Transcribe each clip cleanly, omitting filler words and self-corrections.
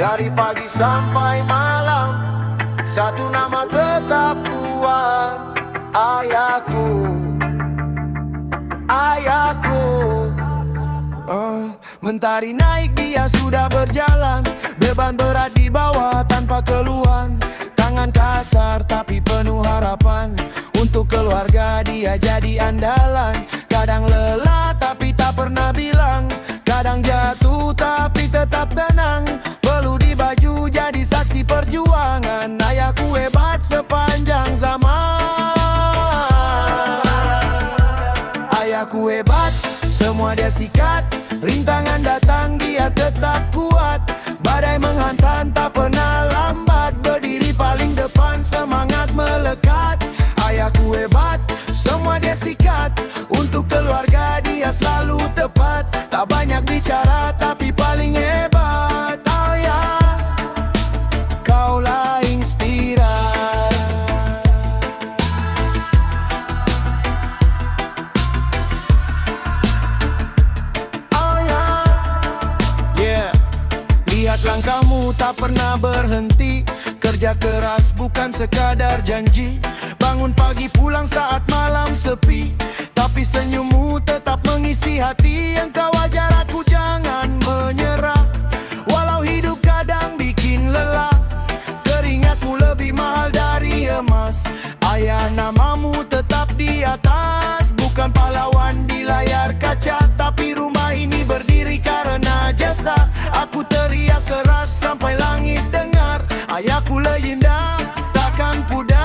Dari pagi sampai malam, satu nama tetap kuat. Ayahku, ayahku. Mentari naik dia sudah berjalan, beban berat di bawah tanpa keluhan. Tangan kasar tapi penuh harapan, untuk keluarga dia jadi andalan. Kadang lelah tapi tak pernah bilang, kadang jatuh tapi tetap tenang. Perlu dibaju jadi saksi perjuangan. Ayahku hebat sepanjang zaman. Ayahku hebat, semua dia sikat. Rintangan datang dia tetap kuat. Badai menghantam tak pernah lambat. Berdiri paling depan semangat melekat. Ayahku hebat, semua dia sikat. Untuk keluarga dia selalu tepat. Tak banyak bicara tapi paling hebat. Ayah, kaulah inspirasi. Lihat langkahmu tak pernah berhenti. Kerja keras bukan sekadar janji. Bangun pagi pulang saat malam sepi, tapi senyummu tetap mengisi hati. Engkau ajar aku jangan menyerah, walau hidup kadang bikin lelah. Keringatmu lebih mahal dari emas. Ayah, namamu tetap di atas. Bukan pahlawan di layar kaca, tapi rumah ini berdiri karena jasa. Aku teriak keras sampai langit dengar. Ayahku legenda, takkan pudar.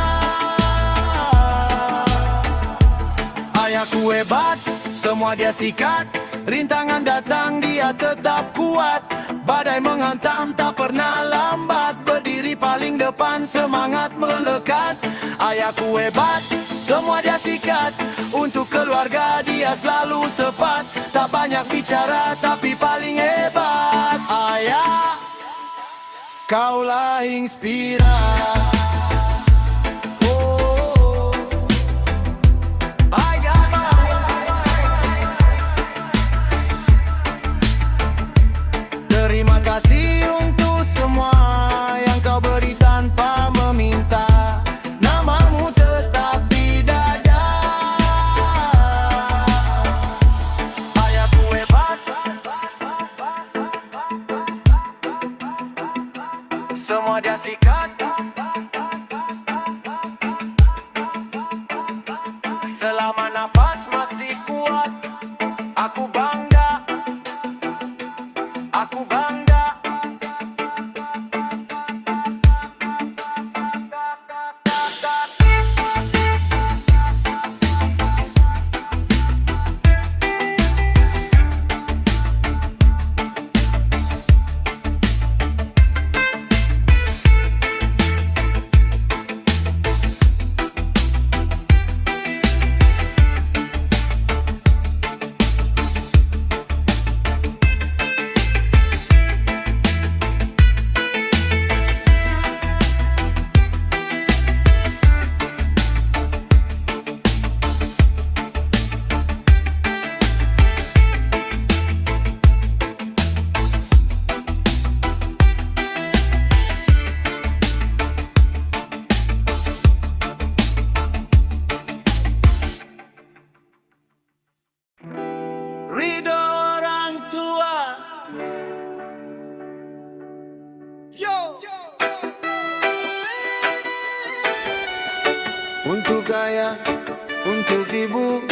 Ayahku hebat, semua dia sikat. Rintangan datang dia tetap kuat. Badai menghantam tak pernah lambat. Berdiri paling depan semangat melekat. Ayahku hebat, semua dia sikat. Untuk keluarga dia selalu tepat. Tak banyak bicara tapi paling hebat. Ayah, kaulah inspirasi. Terima kasih untuk semua yang kau beri tanpa meminta. Namamu tetap di dada. Ayahku hebat, semua dia sikat. Selama nafas masih kuat, aku bangga. Aku bangga. Ridho orang tua. Yo. Untuk ayah, untuk ibu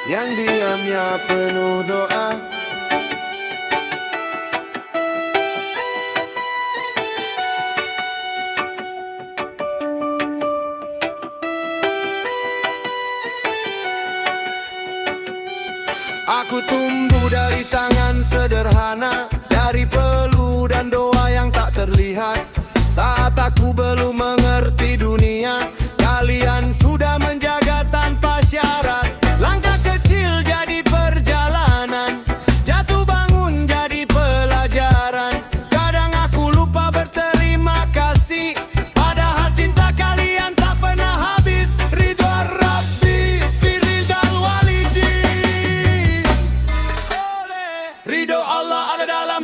yang diamnya penuh doa. Aku tumbuh dari tangan sederhana, dari peluh dan doa yang tak terlihat. Saat aku belum mengerti dunia, kalian sudah menjaga tanpa syarat. Langkah kecil jadi perjalanan, jatuh bangun jadi pelajaran. Kadang aku lupa berterima kasih, padahal cinta kalian tak pernah habis. Ridho Rabbi Firidal Walidi. Ridho Allah ada dalam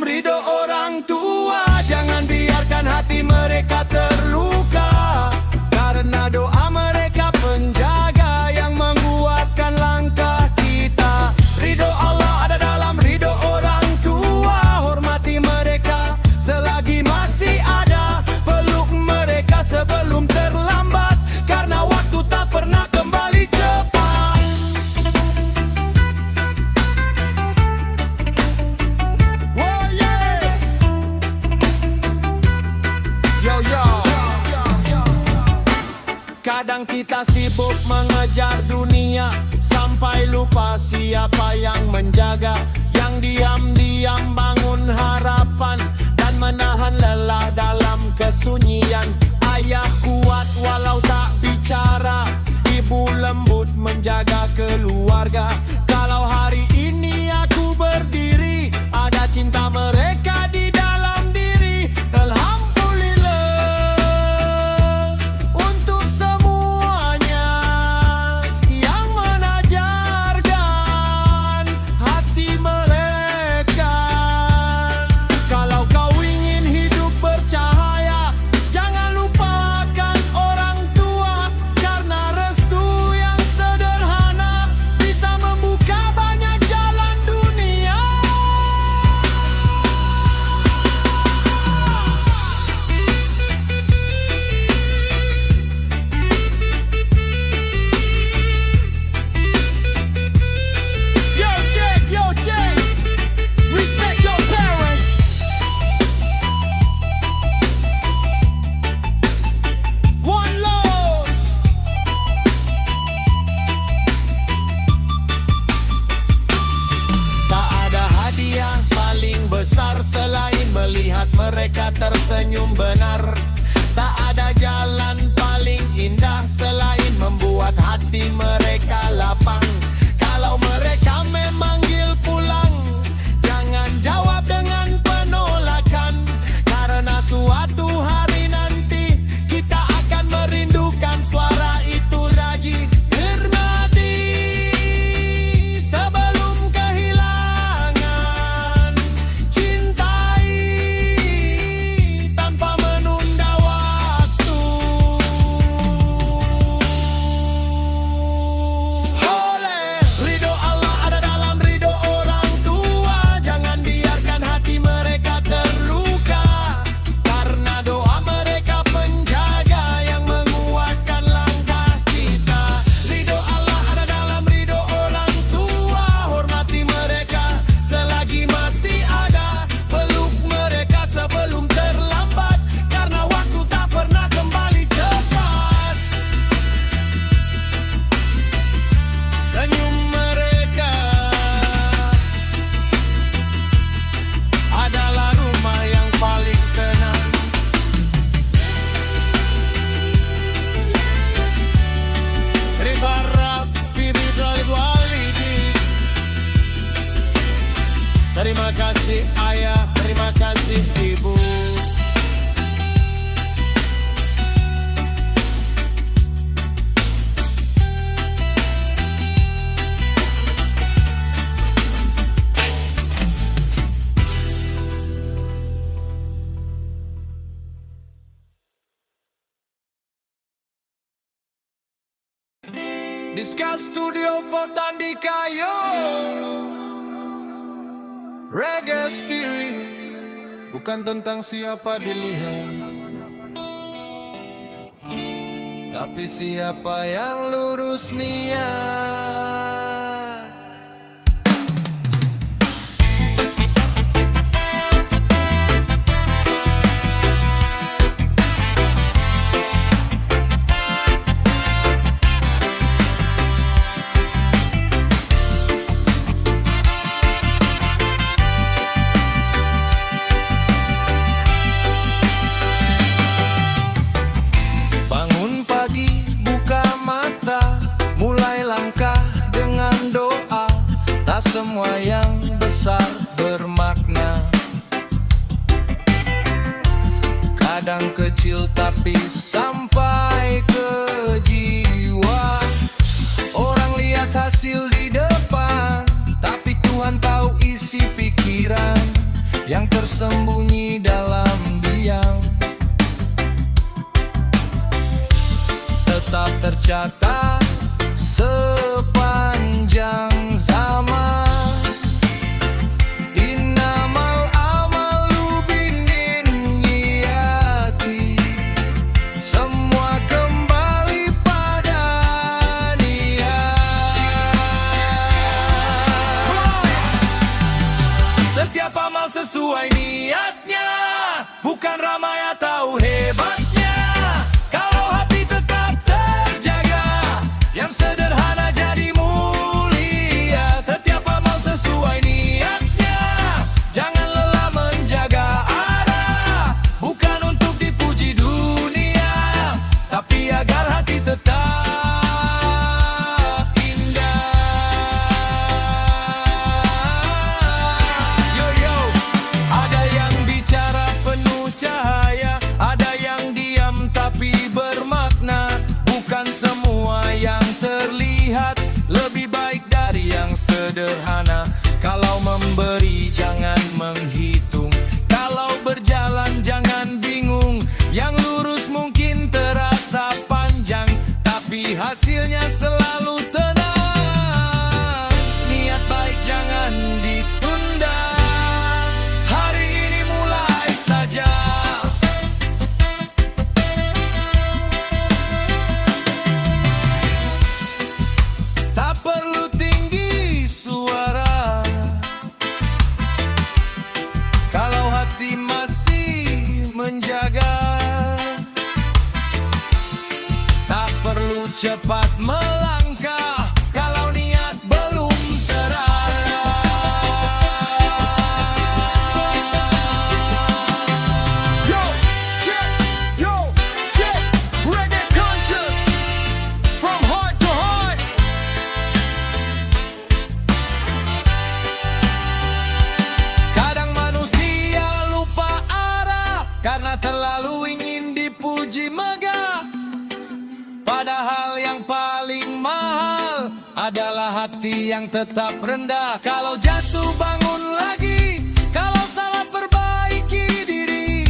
Kadang kita sibuk mengejar dunia sampai lupa siapa yang menjaga, yang diam-diam bangun harapan dan menahan lelah dalam kesunyian. Ayah kuat walau tak bicara, ibu lembut menjaga keluarga. Kalau hari ini aku berdiri, ada cinta mereka di dalam diri. Alhamdulillah untuk semuanya yang menajarkan hati mereka. Kalau kau ingin hidup bercahaya, jangan lupakan orang tua, karena restu yang sederhana bisa membuka banyak jalan dunia. Yo check, respect your parents. One love. Tak ada hadiah paling besar selain melihat mereka tersenyum benar. Tak ada jalan paling indah selain membuat hati mereka lapang. Kalau mereka memanggil pulang, jangan jawab dengan penolakan, karena suatu hari nanti kita akan merindukan suara itu lagi. Hormati sebelum kehilangan, cintai tanpa menunda waktu. Oleh ridho Allah ada dalam ridho orang tua, jangan biarkan hati mereka terluka, karena doa mereka penjaga yang menguatkan langkah kita. Ridho Allah ada dalam ridho orang tua, hormati mereka selagi masih ada, peluk mereka sebelum terlambat, karena waktu tak pernah kembali cepat. Senyum mereka adalah rumah yang paling tenang. Ribarab Firidroid Walidi. Terima kasih ayah, terima kasih ibu. Discuss Studio Fotandika yo. Reggae Spirit bukan tentang siapa dilihat, tapi siapa yang lurus niat. Bangun pagi, buka mata, mulai langkah dengan doa. Tak semua yang besar bermakna, kadang kecil tapi sampai ke jiwa. Orang lihat hasil di depan, tapi Tuhan tahu isi pikiran yang tersembunyi dalam diam. Tetap tercatat sepanjang zaman. Innamal amalu binniyati. Semua kembali pada niat. Setiap amal sesuai niatnya, bukan ramai atau hebatnya. Kalau hati tetap tergerak, sederhana. Kalau memberi jangan menghitung, kalau berjalan jangan bingung. Yang lurus mungkin terasa panjang, tapi hasilnya selalu tenang. Niat baik jangan ditunda, hari ini mulai saja. Tak perlu tinggi suara, kalau hati masih menjaga. Tak perlu cepat melangkah, kalau niat belum terarah. Yo, check, reggae conscious, from heart to heart. Kadang manusia lupa arah, karena terlalu ingin dipuji megah. Padahal yang paling mahal adalah hati yang tetap rendah. Kalau jatuh bangun lagi, kalau salah perbaiki diri.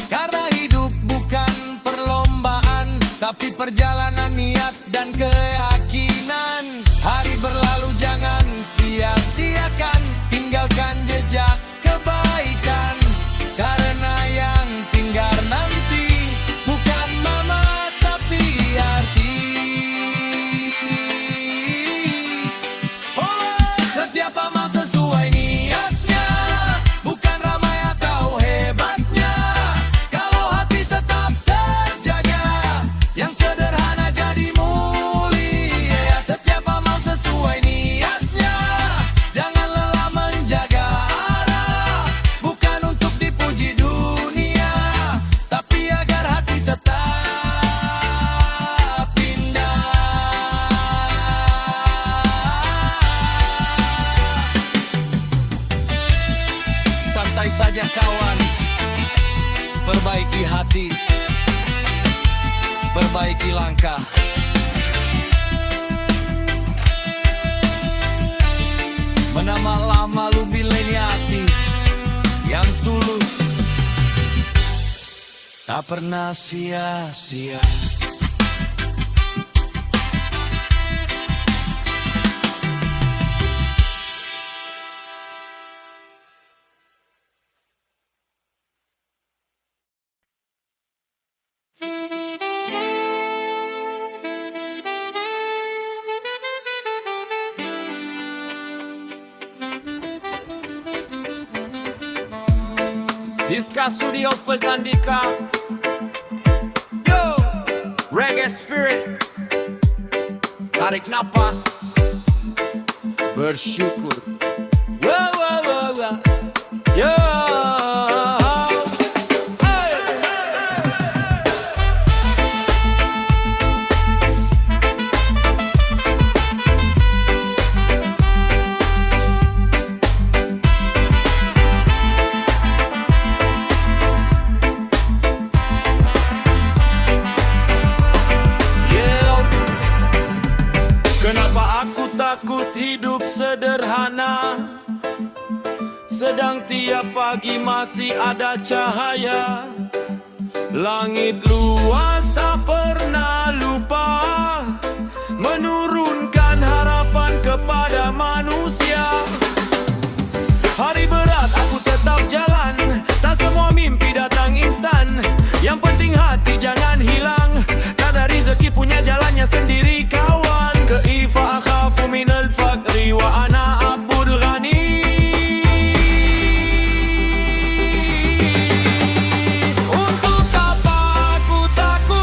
Karena hidup bukan perlombaan, tapi perjalanan niat dan keyakinan. Hari berlalu jangan sia-siakan, tinggalkan jejak kebaikan. Karena yang tinggal nanti bukan mama tapi arti. Oh, setiap amal sesuai niatnya, bukan ramai atau hebatnya. Kalau hati tetap terjaga, yang sederhana jadi mulia. Setiap amal sesuai niatnya, jangan lelah menjaga arah. Bukan untuk dipuji dunia, tapi agar hati tetap indah. Santai saja kawan, perbaiki hati, perbaiki langkah. Menama lama lu mileniati yang tulus, tak pernah sia-sia. Diska Studio Fulkandika. Yo, reggae spirit. Tarik napas, bersyukur. Wow, wow, wow, wow. Yo. Kenapa aku takut hidup sederhana, sedang tiap pagi masih ada cahaya. Langit luas tak pernah lupa menurunkan harapan kepada manusia. Hari berat aku tetap jalan, tak semua mimpi datang instan. Yang penting hati jangan hilang, karena rezeki punya jalannya sendiri kawan. Kaifa akhafu minal faqri wa ana abdul ghani. Untuk apa aku takut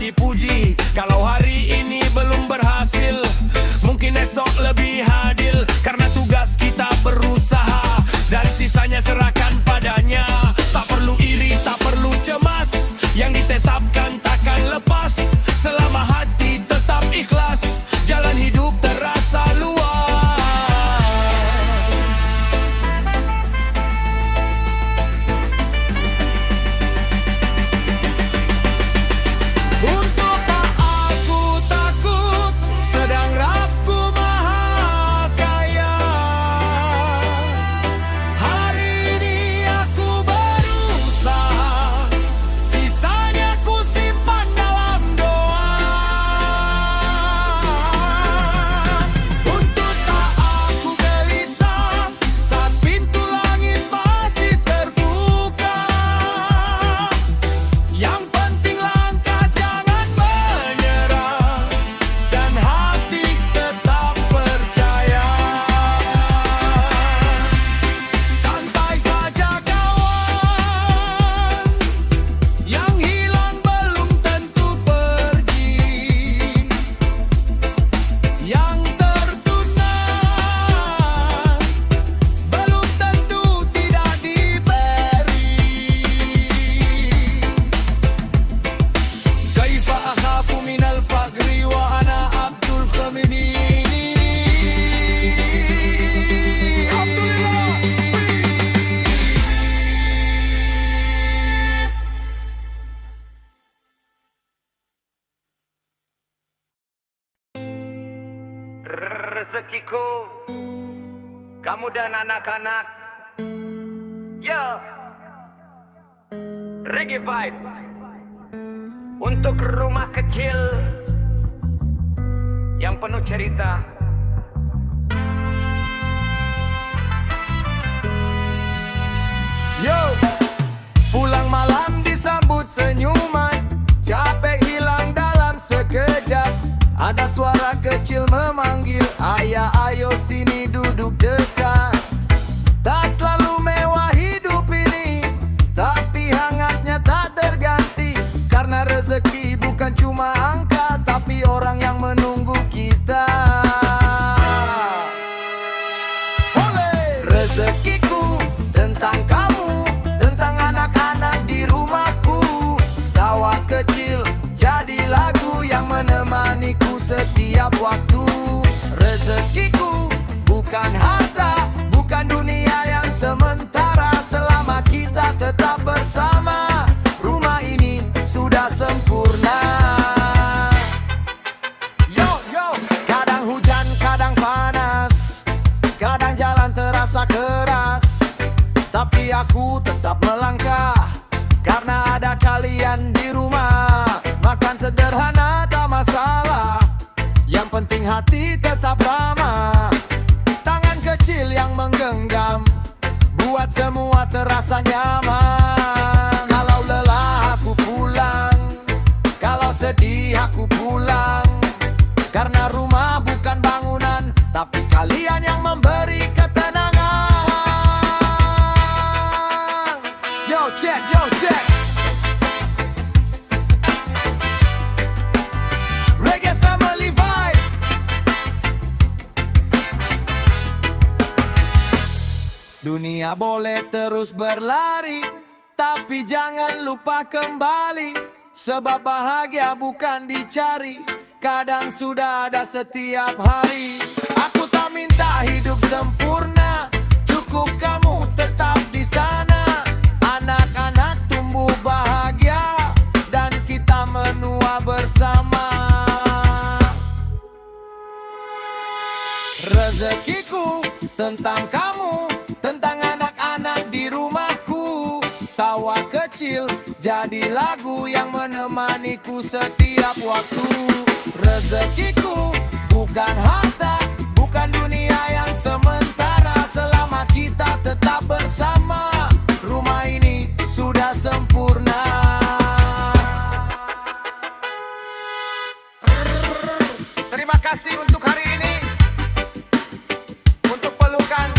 dipuji. Kalau hari ini belum berhasil, mungkin esok lebih adil. Karena tugas kita berusaha, dan sisanya serahkan padanya. Tak perlu iri, tak perlu cemas, yang ditetapkan takkan lepas. Selama hati tetap ikhlas, jalan hidup terasa luas. Untuk tak aku takut, sedang Rabku maha kaya. Hari ini aku berusaha, sisanya ku simpan dalam doa. Untuk tak aku gelisah, saat pintu langit masih terbuka. Yang penting langkah jangan menyerah, dan hati tetap percaya. Santai saja kawan, yang hilang belum tentu pergi. Yang tertunda belum tentu tidak diberi. Kaifa akhafu minal faqri wa ana Abdul Khamini. Alhamdulillah. Rezekiku, kamu dan anak-anak. Yo, Reggae Vibes untuk rumah kecil yang penuh cerita. Yo, pulang malam disambut senyuman, capek hilang dalam sekejap. Ada suara kecil memanggil, ayah ayo sini duduk dekat. Tak selalu mewah hidup ini, tapi hangatnya tak terganti. Karena rezeki bukan cuma angka, tapi orang yang menunggu kita. Oleh rezekiku tentang kamu, tentang anak-anak di rumahku. Tawa kecil jadi lagu yang menemaniku setiap waktu. Rezekiku bukan harta, bukan dunia yang sementara. Selama kita tetap bersama, rumah ini sudah sempurna. Yo, yo, kadang hujan, kadang panas, kadang jalan terasa keras, tapi aku tetap melangkah karena ada kalian di rumah. Makan sederhana tak masalah, yang penting hati tetap ramah. Tangan kecil yang menggenggam buat semua terasa nyaman. Kalau lelah aku pulang, kalau sedih aku pulang. Karena rumah bukan bangunan, tapi kalian yang memberi ketenangan. Yo check, yo check. Reggae Family Vibe. Dunia boleh terus berlari, tapi jangan lupa kembali. Sebab bahagia bukan dicari, kadang sudah ada setiap hari. Aku tak minta hidup sempurna, cukup kamu tetap di sana. Anak-anak tumbuh bahagia, dan kita menua bersama. Rezekiku tentang kamu, tentang anak-anak di rumahku. Tawa kecil jadi lagu yang menemaniku setiap waktu. Rezekiku bukan harta, bukan dunia yang sementara. Selama kita tetap bersama, rumah ini sudah sempurna. Terima kasih untuk hari ini, untuk pelukan,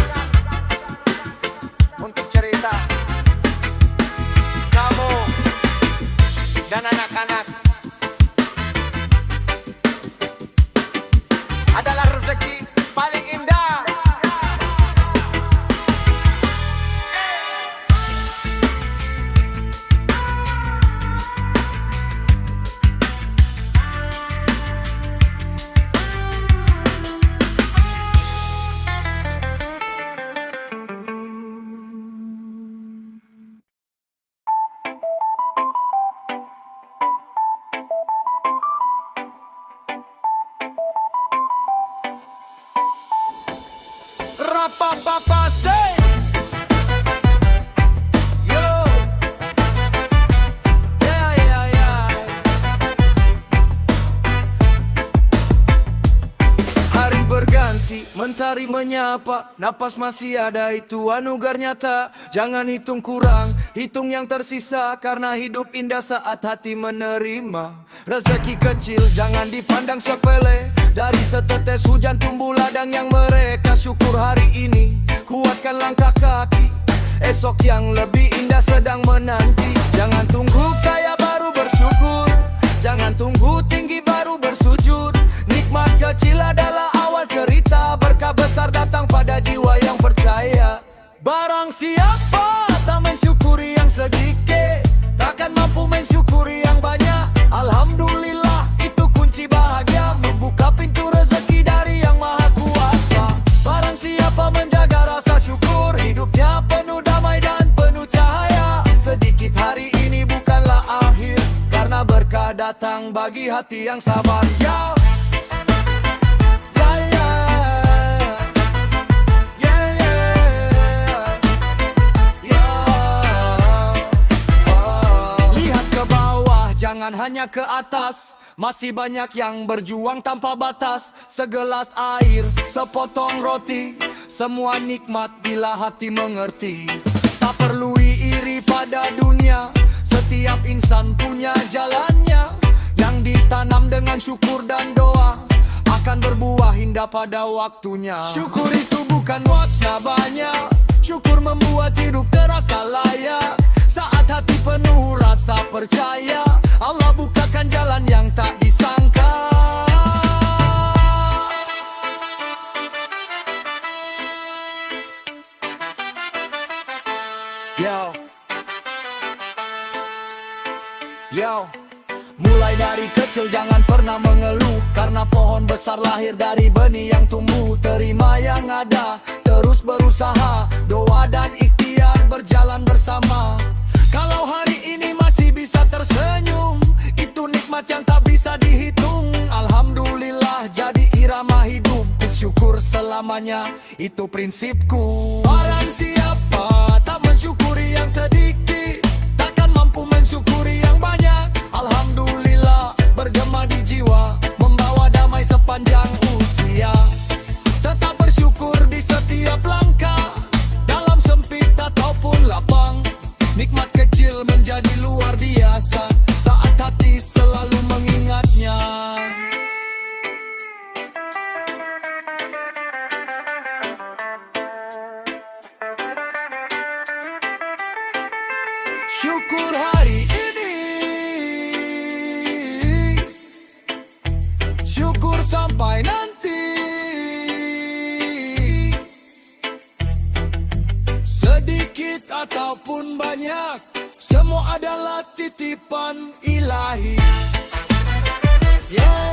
untuk cerita. Kamu dan anak-anak pa say yo yeah. Hari berganti, mentari menyapa, napas masih ada, itu anugerah nyata. Jangan hitung kurang, hitung yang tersisa, karena hidup indah saat hati menerima. Rezeki kecil jangan dipandang sepele, dari setetes hujan tumbuh ladang yang mereka. Syukur hari ini, kuatkan langkah kaki, esok yang lebih indah sedang menanti. Jangan tunggu kaya baru bersyukur, jangan tunggu tinggi baru bersujud. Nikmat kecil adalah awal cerita, berkah besar datang pada jiwa yang percaya. Barang siapa tak mensyukuri yang sedikit, takkan mampu mensyukuri yang banyak. Alhamdulillah, itu kunci bahagia, membuka pintu rezeki dari yang maha kuasa. Barang siapa menjaga rasa syukur, hidupnya penuh damai dan penuh cahaya. Sedikit hari ini bukanlah akhir, karena berkah datang bagi hati yang sabar. Yo! Jangan hanya ke atas, masih banyak yang berjuang tanpa batas. Segelas air, sepotong roti, semua nikmat bila hati mengerti. Tak perlu iri pada dunia, setiap insan punya jalannya. Yang ditanam dengan syukur dan doa akan berbuah indah pada waktunya. Syukur itu bukan what's-nya banyak, syukur membuat hidup terasa layak. Saat hati penuh rasa percaya, Allah bukakan jalan yang tak disangka. Yo, mulai dari kecil jangan pernah mengeluh, karena pohon besar lahir dari benih yang tumbuh. Terima yang ada, terus berusaha, doa dan ikhtiar berjalan bersama. Kalau hari ini masih bisa tersenyum, itu nikmat yang tak bisa dihitung. Alhamdulillah jadi irama hidup, syukur selamanya, itu prinsipku. Barang siapa tak mensyukuri yang sedikit, takkan mampu mensyukuri yang banyak. Alhamdulillah bergema di jiwa, membawa damai sepanjang usia. Tetap bersyukur di setiap langkah, dalam sempit ataupun lapang. Nikmat kecil menjadi luar biasa, saat hati selalu mengingatnya. Syukur hari ini, syukur sampai nanti. Sedikit ataupun banyak, semua adalah titipan ilahi. Yeah.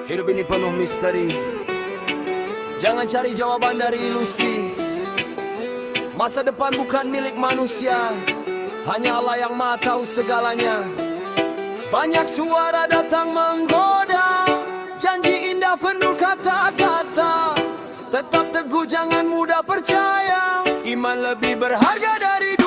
Hidup ini penuh misteri, jangan cari jawaban dari ilusi. Masa depan bukan milik manusia, hanya Allah yang maha tahu segalanya. Banyak suara datang menggoda, janji indah penuh kata-kata. Tetap teguh jangan mudah percaya, iman lebih berharga dari dunia.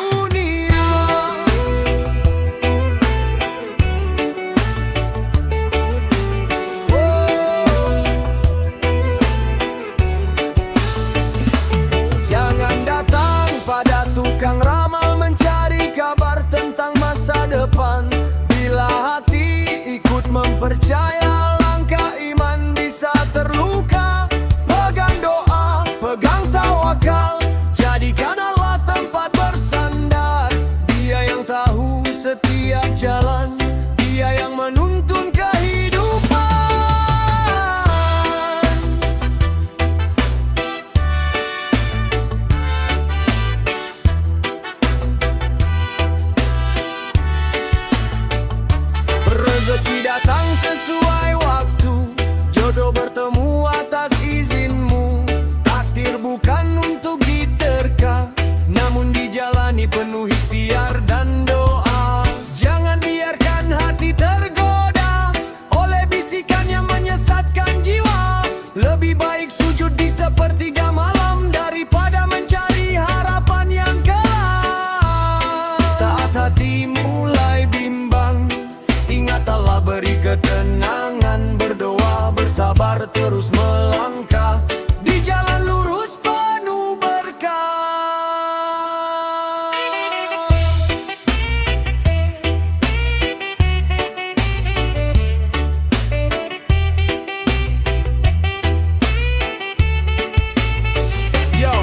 Tukang ramal mencari kabar tentang masa depan. Bila hati ikut mempercaya, langkah iman bisa terluka. Pegang doa, pegang tawakal, jadikan Allah tempat bersama. Lebih baik sujud di sepertiga malam daripada mencari harapan yang kelam. Saat hati mulai bimbang, ingat Allah beri ketenangan. Berdoa, bersabar, terus melangkah di jalan lurus penuh berkah. Yo,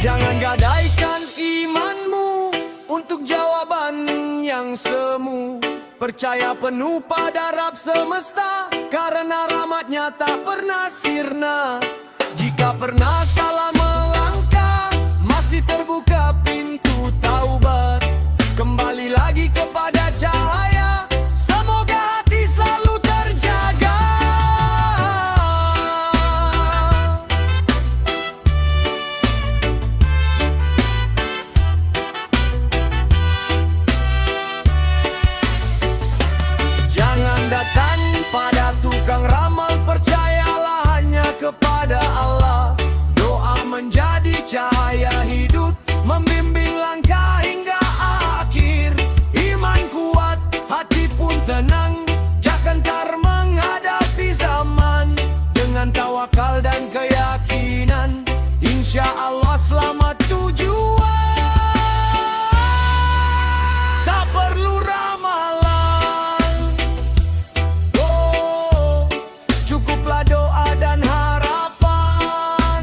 jangan gadaikan imanmu untuk jawaban yang semu. Percaya penuh pada Rabb semesta, karena rahmatnya tak pernah sirna. Jika pernah salah melangkah, masih terbuka pintu taubat. Kembali lagi kepada cahaya, semoga hati selalu terjaga. Jangan datang pada tukang ramal, percayalah hanya kepada Allah. Doa menjadi cahaya hidup, membimbing langkah hingga akhir. Iman kuat, hati pun tenang, jangan gentar menghadapi zaman. Dengan tawakal dan keyakinan, insya Allah selamat tujuan. Tak perlu ramalan, oh, cukuplah doa dan harapan.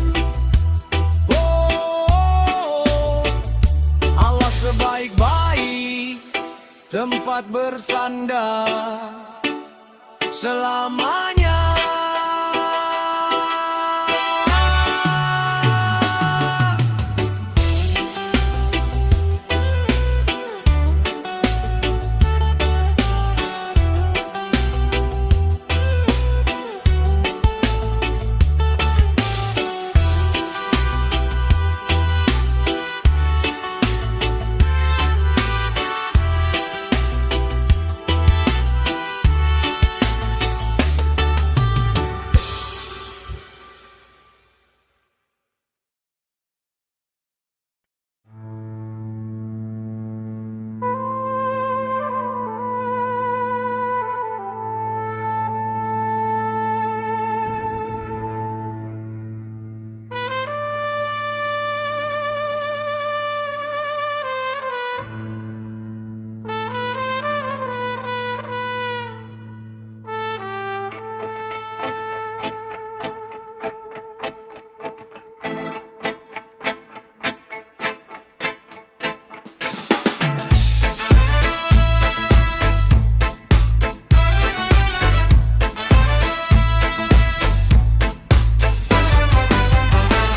Oh, Allah sebaik-baik tempat bersandar selamanya.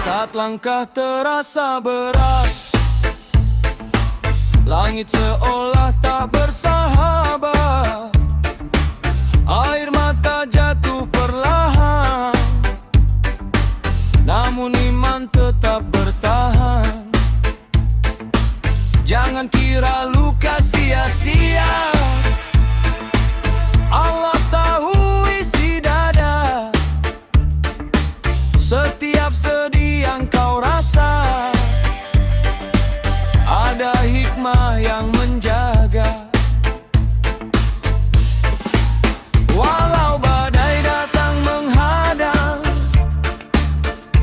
Saat langkah terasa berat, langit seolah tak bersahabat. Air mata jatuh perlahan, namun iman tetap bertahan. Jangan kira luka sia-sia, Allah tahu isi dada. Setiap sedih yang kau rasa, ada hikmah yang menjaga. Walau badai datang menghadang,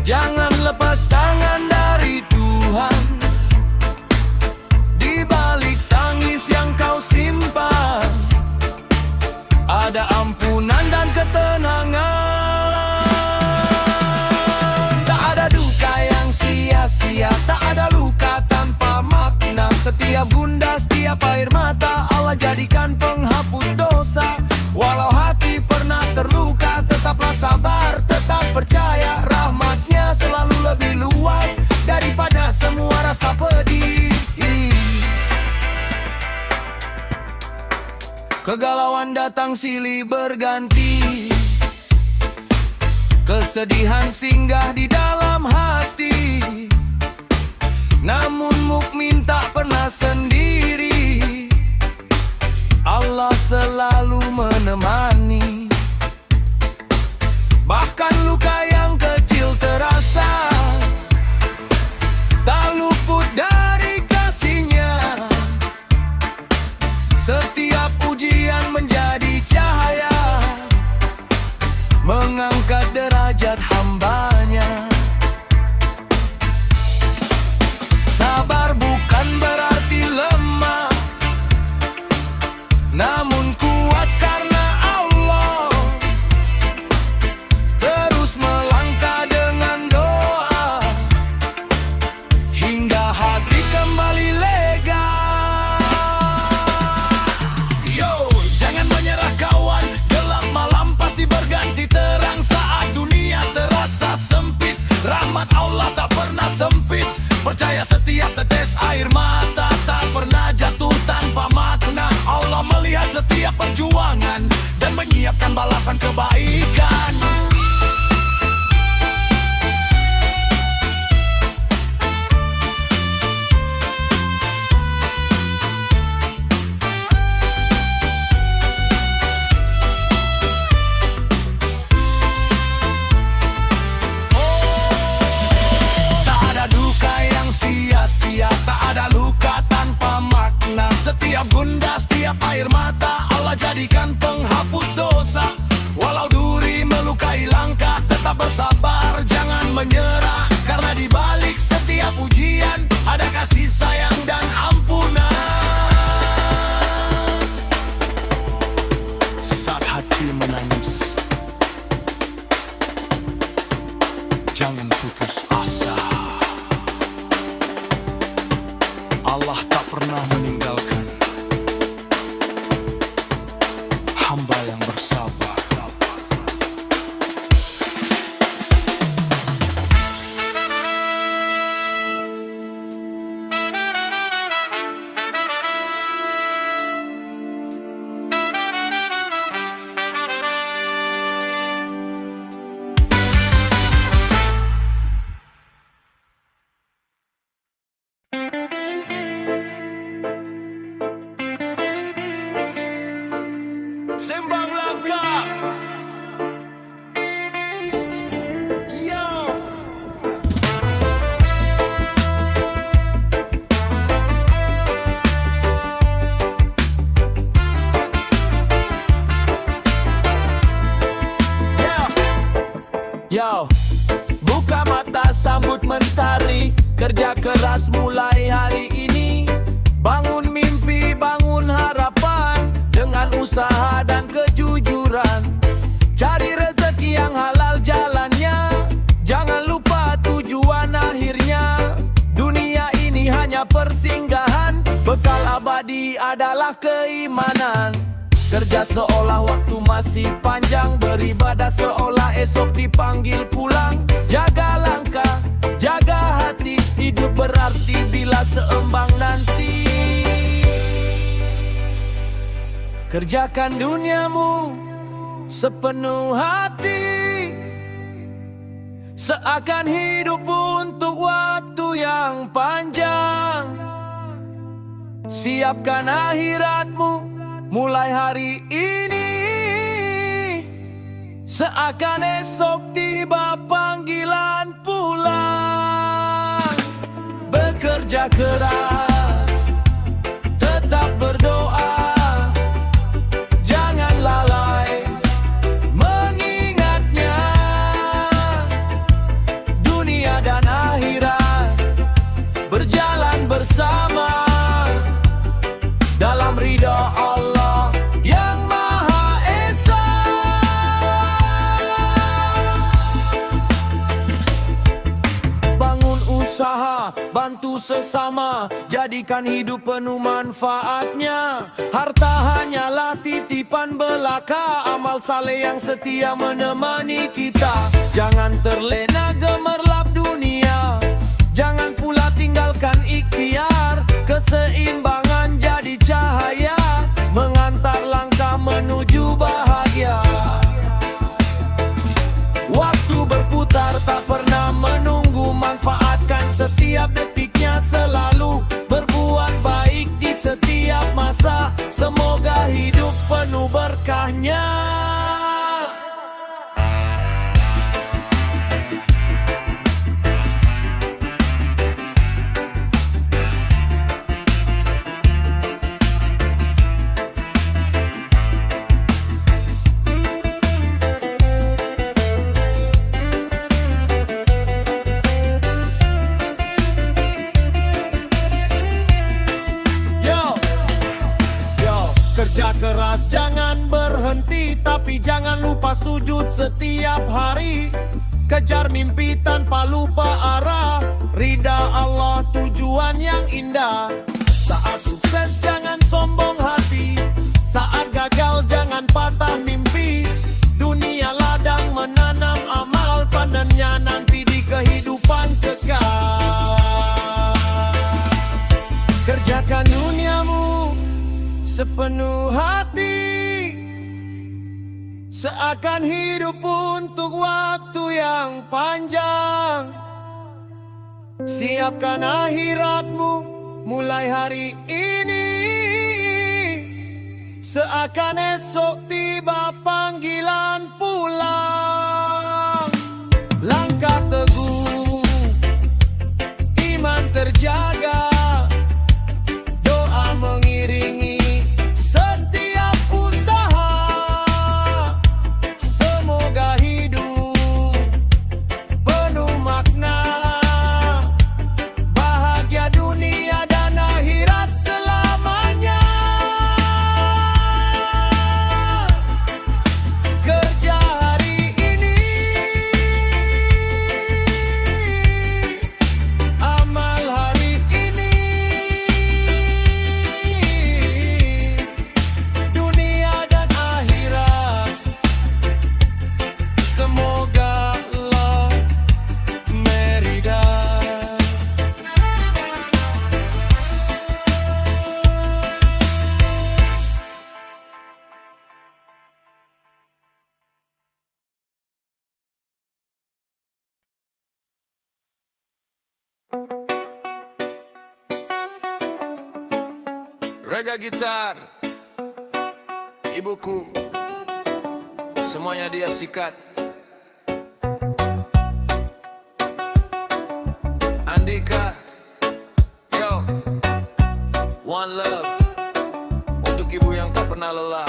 jangan lepas tangan dari Tuhan. Di balik tangis yang kau simpan, ada ampunan dan ketenangan. Tak ada luka tanpa makna. Setiap gundah, setiap air mata, Allah jadikan penghapus dosa. Walau hati pernah terluka, tetaplah sabar, tetap percaya. Rahmatnya selalu lebih luas daripada semua rasa pedih. Kegalauan datang silih berganti, kesedihan singgah di dalam hati. Namun mukmin tak pernah sendiri, Allah selalu menemani. Bahkan luka yang kecil jangan putus asa. Allah tak pernah meninggalkan hamba yang bersabar. Sembang langka. Yo. Yo. Buka mata sambut mentari, kerja keras mulai hari ini. Bangun mimpi, bangun harapan dengan usaha dan kejujuran. Cari rezeki yang halal jalannya, jangan lupa tujuan akhirnya. Dunia ini hanya persinggahan, bekal abadi adalah keimanan. Kerja seolah waktu masih panjang, beribadah seolah esok dipanggil pulang. Jaga langkah, jaga hati, hidup berarti bila seimbang nanti. Kerjakan duniamu sepenuh hati, seakan hidup untuk waktu yang panjang. Siapkan akhiratmu mulai hari ini, seakan esok tiba panggilan pulang. Bekerja keras, tetap berdoa, berjalan bersama dalam ridha Allah yang Maha Esa. Bangun usaha, bantu sesama, jadikan hidup penuh manfaatnya. Harta hanyalah titipan belaka, amal saleh yang setia menemani kita. Jangan terlena gemerlap dunia, jangan pula tinggalkan ikhtiar. Keseimbangan jadi cahaya, mengantar langkah menuju bahagia. Waktu berputar tak pernah menunggu, manfaatkan setiap detiknya, selalu berbuat baik di setiap masa. Semoga hidup penuh berkahnya. Kerja keras jangan berhenti, tapi jangan lupa sujud setiap hari. Kejar mimpi tanpa lupa arah, ridha Allah tujuan yang indah. Saat sukses jangan sombong hati, saat gagal jangan patah mimpi. Dunia ladang menanam amal, panennya nanti di kehidupan kekal. Kerjakan duniamu sepenuh hati, seakan hidup untuk waktu yang panjang. Siapkan akhiratmu mulai hari ini, seakan esok tiba panggilan pulang. Langkah teguh, iman terjaga, doa mengiringi setiap usaha. Semoga hidup penuh makna, bahagia dunia dan akhirat selamanya. Rega gitar, ibuku, semuanya dia sikat. Andika, yo, one love, untuk ibu yang tak pernah lelah.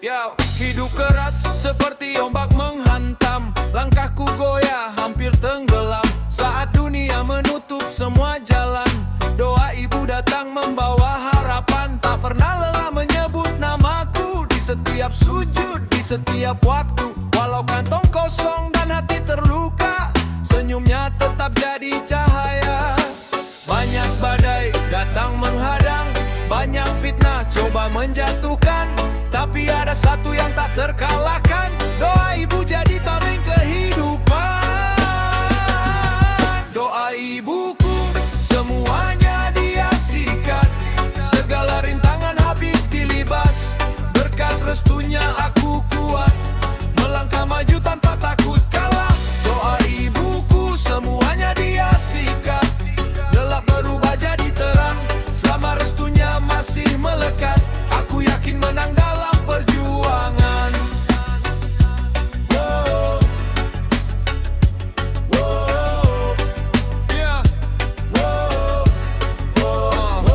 Yo, hidup keras seperti ombak menghantam, langkahku goyah hampir tenggelam. Saat dunia menutup semua jalan, doa ibu datang membawa harapan. Tak pernah lelah menyebut namaku di setiap sujud, di setiap waktu. Walau kantong kosong dan hati terluka, senyumnya tetap jadi cahaya. Banyak badai datang menghadang, banyak fitnah coba menjatuhkan, tapi ada satu yang tak terkalahkan, doa ibu jadi tameng kehidupan. Doa ibuku, semuanya dia sikat, segala rintangan habis dilibas. Berkat restunya aku kuat, melangkah maju tanpa takut kalah. Doa ibuku, semuanya dia sikat, gelap berubah jadi terang, selama restunya masih melekat. Aku yakin menang dalam perjuangan. Wow. Wow. Yeah. Wow. Wow.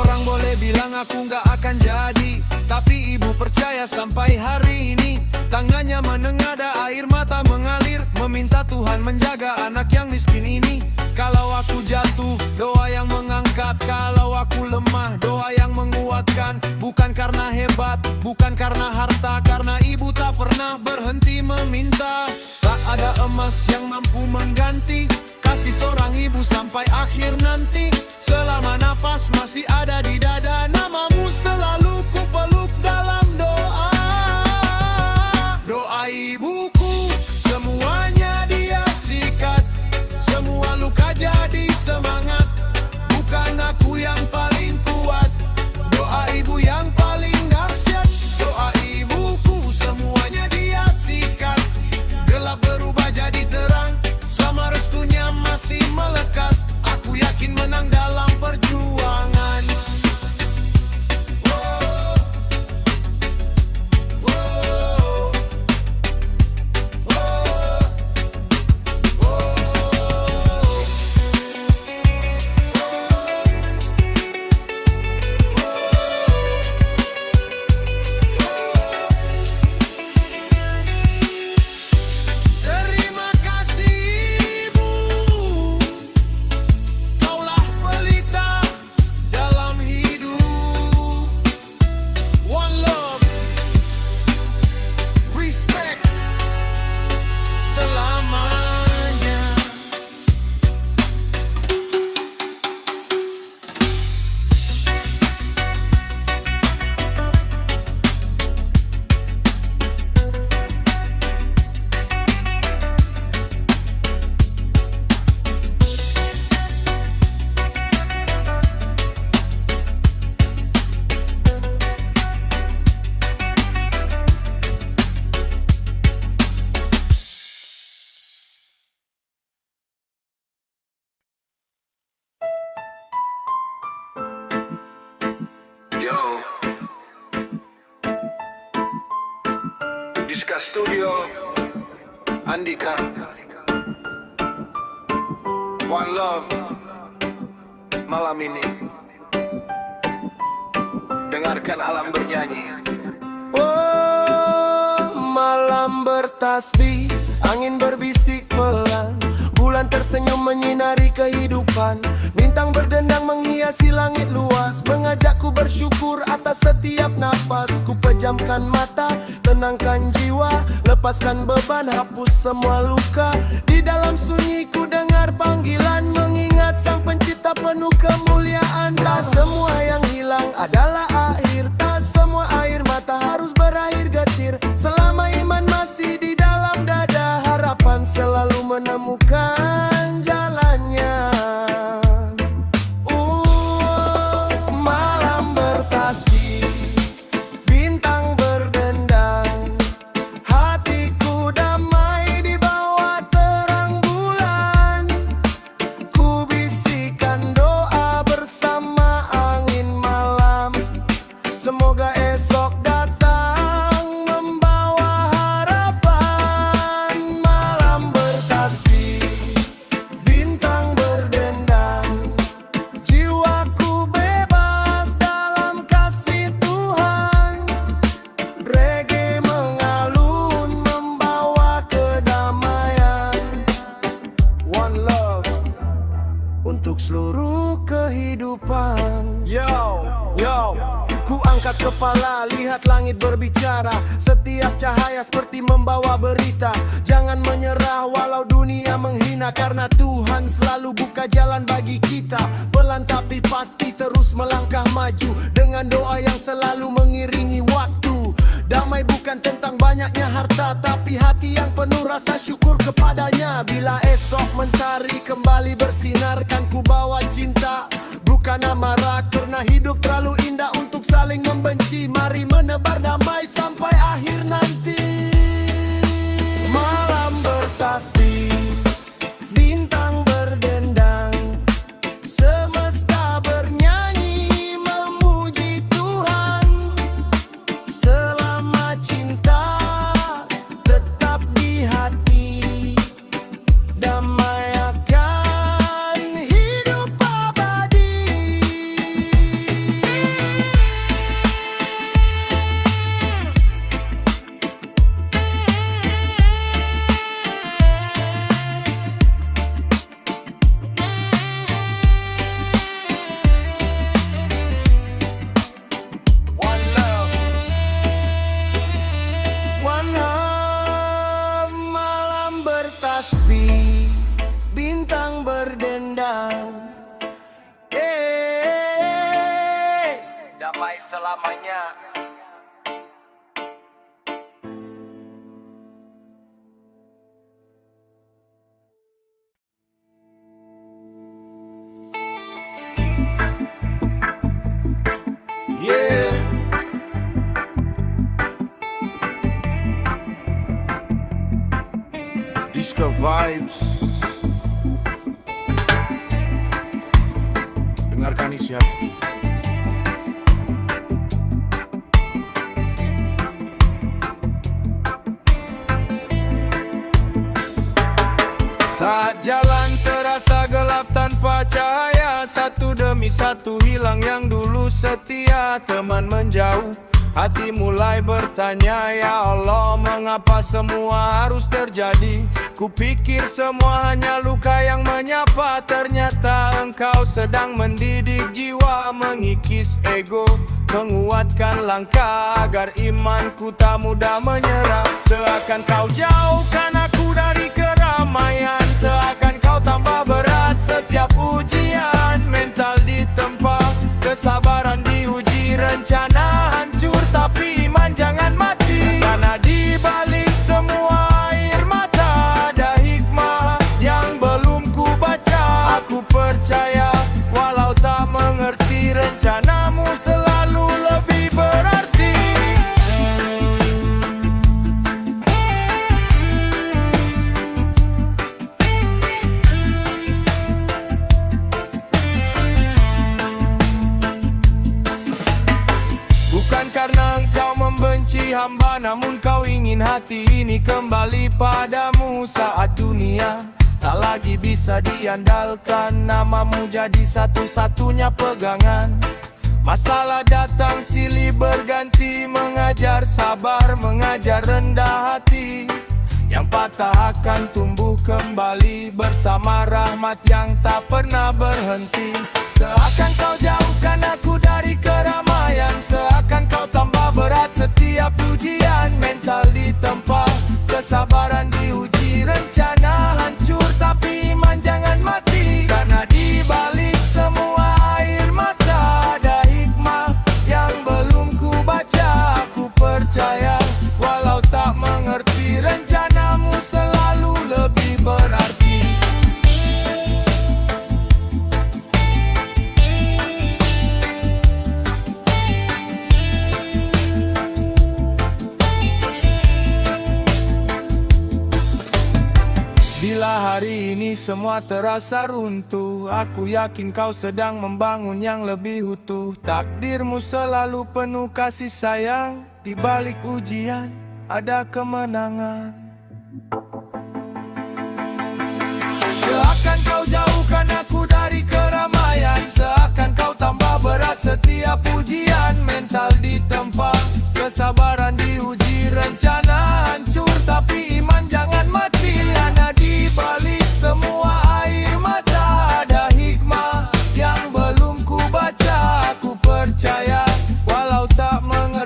Orang boleh bilang aku nggak akan jadi, tapi ibu percaya sampai hari ini. Tangannya menengadah, air mata mengalir, meminta Tuhan menjaga anak yang miskin ini. Kalau aku jatuh, doa yang mengangkat. Kalau aku lemah, doa yang menguatkan. Bukan karena hebat, bukan karena harta, karena ibu tak pernah berhenti meminta. Tak ada emas yang mampu mengganti kasih seorang ibu sampai akhir nanti. Selama nafas masih ada di dada, namamu selalu ku peluk dalam doa. Doa ibuku, semuanya dia sikat, semua luka jadi semangat. Bukan aku yang paling kuat, doa ibu yang paling dahsyat. Doa ibuku, semuanya dia sikat, gelap berubah jadi terang, selama restunya masih melekat. Aku yakin menang dalam perjuangan. Wow. Wow. Wow. Terima kasih ibu, kaulah pelita dalam hidup. One love, respect selamanya. Yo, Diska Studio, Andika, One Love. Malam ini dengarkan alam bernyanyi. Oh, malam bertasbih, angin berbisik pelan, bulan tersenyum menyinari kehidupan, bintang berdendang menghiasi langit luas, mengajakku bersyukur atas setiap nafas. Ku pejamkan mata, tenangkan jiwa, lepaskan beban, hapus semua luka. Di dalam sunyi ku dengar panggilan, mengingat sang pencipta penuh kemuliaan. Tak semua yang hilang adalah akhir, tak semua air mata harus berakhir getir. Selama iman masih di dalam dada, harapan selalu menemukan jalannya. Malam bertasbih, bintang berdendang, hatiku damai di bawah terang kepala, lihat langit berbicara. Setiap cahaya seperti membawa berita. Jangan menyerah walau dunia menghina, karena Tuhan selalu buka jalan bagi kita. Pelan tapi pasti terus melangkah maju, dengan doa yang selalu mengiringi waktu. Damai bukan tentang banyaknya harta, tapi hati yang penuh rasa syukur kepadanya. Bila esok mentari kembali bersinar, kan ku bawa cinta, bukan amarah. Karena hidup terlalu indah untuk saling membenci. Mari menebar damai sampai akhir nanti. Malam bertasbih, bintang berdendang, semesta bernyanyi memuji Tuhan. Selama cinta tetap di hati, damai akan hidup abadi. One love, one love. Malam bertasbih, bintang berdendang. Damai selamanya. Yeah. Disco Vibes. Dengarkan isi hati. Saat jalan terasa gelap tanpa cahaya, satu demi satu hilang yang dulu setia. Teman menjauh, hati mulai bertanya, ya Allah, mengapa semua harus terjadi? Kupikir semua hanya luka yang menyapa, ternyata engkau sedang mendidik jiwa, mengikis ego, menguatkan langkah agar imanku tak mudah menyerah. Seakan kau jauhkan aku dari keramaian, seakan kau tambah berat setiap ujian. Mental ditempa, kesabaran diuji, rencana hancur tapi iman jangan mati. Karena di balik semua air mata ada hikmah yang belum ku baca. Aku percaya walau tak mengerti, rencanamu selalu lebih berarti. Bukan karena engkau membenci hamba, namun kau ingin hati ini kembali padamu. Saat dunia tak lagi bisa diandalkan, namamu jadi satu-satunya pegangan. Masalah datang silih berganti, mengajar sabar, mengajar rendah hati. Yang patah akan tumbuh kembali bersama rahmat yang tak pernah berhenti. Seakan kau jauhkan aku dari keramaian, seakan kau tambah berat setiap ujian. Mental ditempa, kesabaran diuji, rencana hancur tapi iman jangan mati. Karena di balik semua air mata ada hikmah yang belum ku baca. Aku percaya walau tak mengerti, rencanamu selalu lebih berarti. Bila hari ini semua terasa runtuh, aku yakin kau sedang membangun yang lebih utuh. Takdirmu selalu penuh kasih sayang, di balik ujian ada kemenangan. Seakan kau jauhkan aku dari keramaian, seakan kau tambah berat setiap ujian. Mental ditempa, kesabaran diuji, rencana hancur tapi iman jangan mati. Ada di balik semua air mata ada hikmah yang belum ku baca. Aku percaya walau tak mengerti,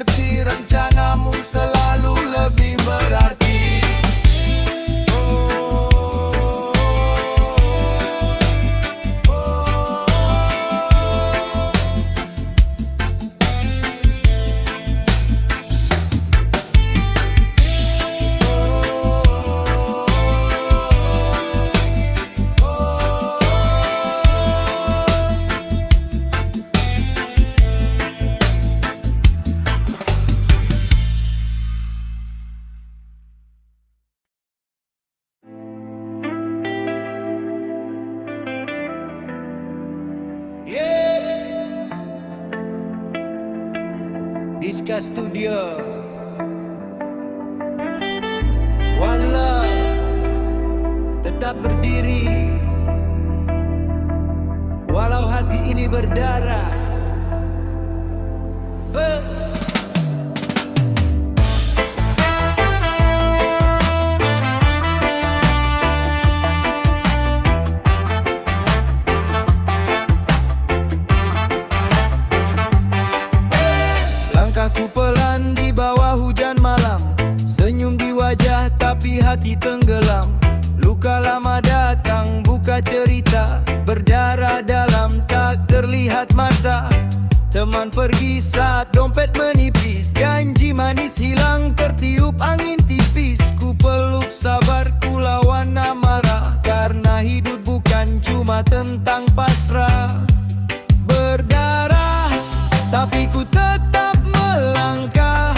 Rizka Studio. One love, tetap berdiri walau hati ini berdarah. Langkahku pelan di bawah hujan malam, senyum di wajah tapi hati tenggelam. Luka lama datang buka cerita, berdarah dalam tak terlihat mata. Teman pergi saat dompet menipis, janji manis hilang tertiup angin tipis. Ku peluk sabar, ku lawan amarah, karena hidup bukan cuma tentang pasrah. Berdarah, tapi ku tetap melangkah.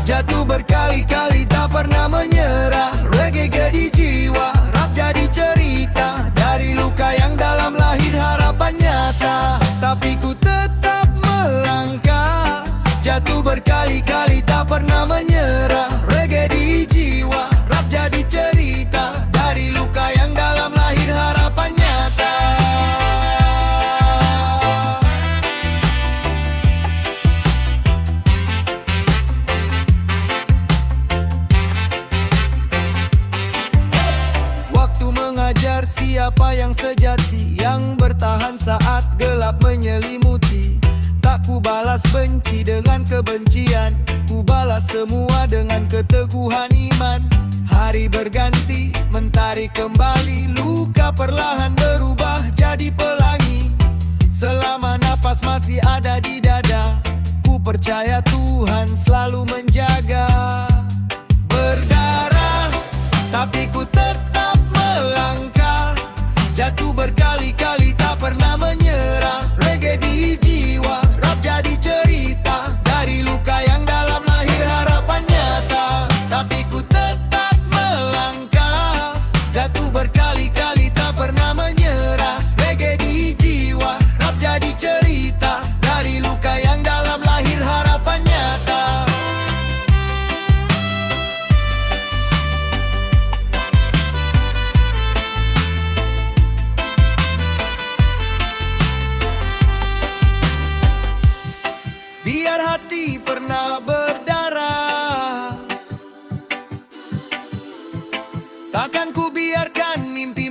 Jatuh berkali-kali tak pernah menyerah. Reggae di jiwa, rap jadi cerita. Dari luka yang dalam lahir harapan nyata. Tapi ku tetap melangkah. Jatuh berkali-kali tak pernah menyerah. Reggae di jiwa, rap jadi cerita. Dari luka yang dalam lahir harapan nyata. Waktu mengajar siapa yang sejati, yang bertahan saat gelap menyelimuti. Tak ku balas benci dengan kebencian, ku balas semua dengan keteguhan iman. Hari berganti, mentari kembali, luka perlahan berubah jadi pelangi. Selama napas masih ada di dada, ku percaya Tuhan selalu menjaga. Berdarah, tapi ku tetap melangkah. Jatuh berkali-kali tak pernah menyerah. Reggae di jiwa, rap jadi cerita. Dari luka yang dalam lahir harapan nyata. Tapi ku tetap melangkah. Jatuh berkali-kali tak pernah menyerah. Reggae di jiwa, rap jadi cerita. Dari luka yang dalam lahir harapan nyata. Biar hati pernah berdarah, takkan ku biarkan mimpi